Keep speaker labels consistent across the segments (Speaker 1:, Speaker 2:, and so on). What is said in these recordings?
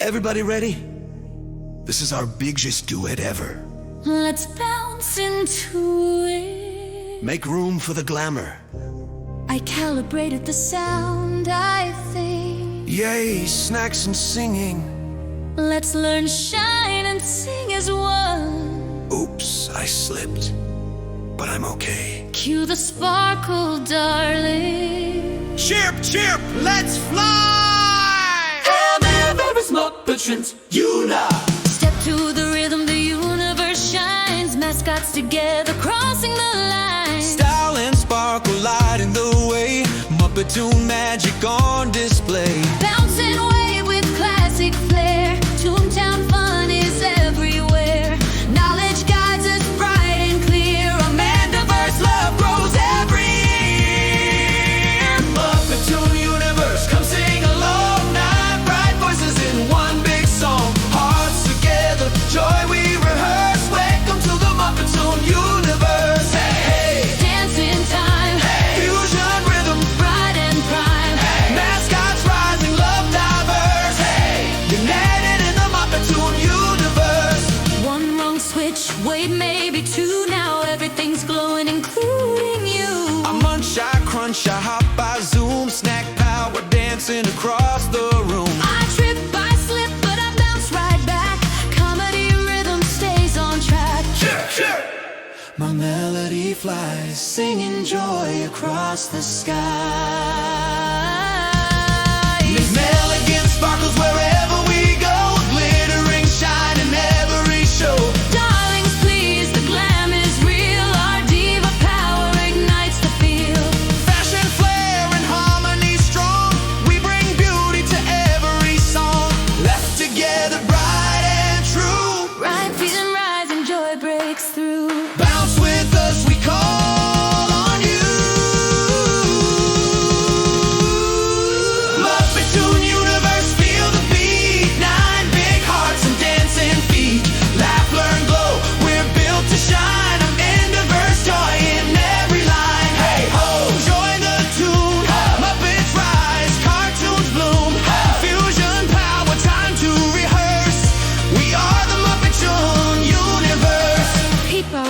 Speaker 1: Everybody ready? This is our biggest duet ever.
Speaker 2: Let's bounce into it.
Speaker 1: Make room for the glamour.
Speaker 2: I calibrated the sound, I think.
Speaker 1: Yay, snacks and singing.
Speaker 2: Let's learn, shine, and sing as one.
Speaker 1: Oops, I slipped. But I'm okay.
Speaker 2: Cue the sparkle, darling.
Speaker 1: Chirp, chirp, let's fly!
Speaker 3: AmandaVerse MuppetToons Universe.
Speaker 2: Step to the rhythm, the universe shines. Mascots together, crossing the line.
Speaker 3: Style and sparkle lighting the way. MuppetToon magic on display.
Speaker 2: Bounce and wave with classic flair. Toontown fun is everywhere. Knowledge guides us bright and clear.
Speaker 3: AmandaVerse love grows every year. MuppetToon Universe, come sing along. 9 bright voices in one big song. Hearts together, joy we rehearse. Welcome to the MuppetToon Universe. Hey, hey.
Speaker 2: Dance in time.
Speaker 3: Hey. Fusion rhythm,
Speaker 2: Bright and prime.
Speaker 3: hey. Mascots rising, love diverse. Hey. United in the MuppetToon Universe.
Speaker 2: One wrong switch, wait, maybe two. Now everything's glowing, including you.
Speaker 3: I munch, I crunch, I hop, I zoom. Snack power dancing across the room.
Speaker 2: I trip, I slip, but I bounce right back. Comedy rhythm stays on track.
Speaker 3: Chirp, chirp. My melody flies, singing joy across the sky. Miss Milligan sparkles wherever we go. Glittering, shining every show.
Speaker 2: Darlings, please, the glam is real. Our diva power ignites the field.
Speaker 3: Fashion, flair, and harmony strong. We bring beauty to every song. Left together, bright and true.
Speaker 2: Right feet and rise and joy breaks through.
Speaker 3: Bounce with us, we call on you. MuppetToon Universe, feel the beat. 9 big hearts and dancing feet. Laugh, learn, glow, we're built to shine. AmandaVerse joy in every line. Hey ho, join the tune. Muppets rise, cartoons bloom. Fusion power, time to rehearse. We are the MuppetToon Universe.
Speaker 2: Pipo,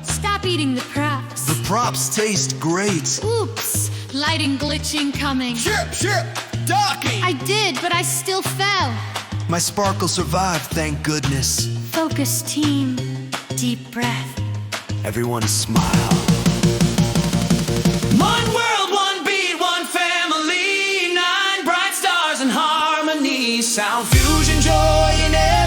Speaker 2: stop eating the props.
Speaker 1: The props taste great.
Speaker 2: Oops, lighting glitching coming.
Speaker 3: Chirp, chirp, ducky.
Speaker 2: I did, but I still fell.
Speaker 1: My sparkle survived, thank goodness.
Speaker 2: Focus, team. Deep breath.
Speaker 1: Everyone smile.
Speaker 3: One world, one beat, one family. 9 bright stars and harmonies. Sound fusion, joy in every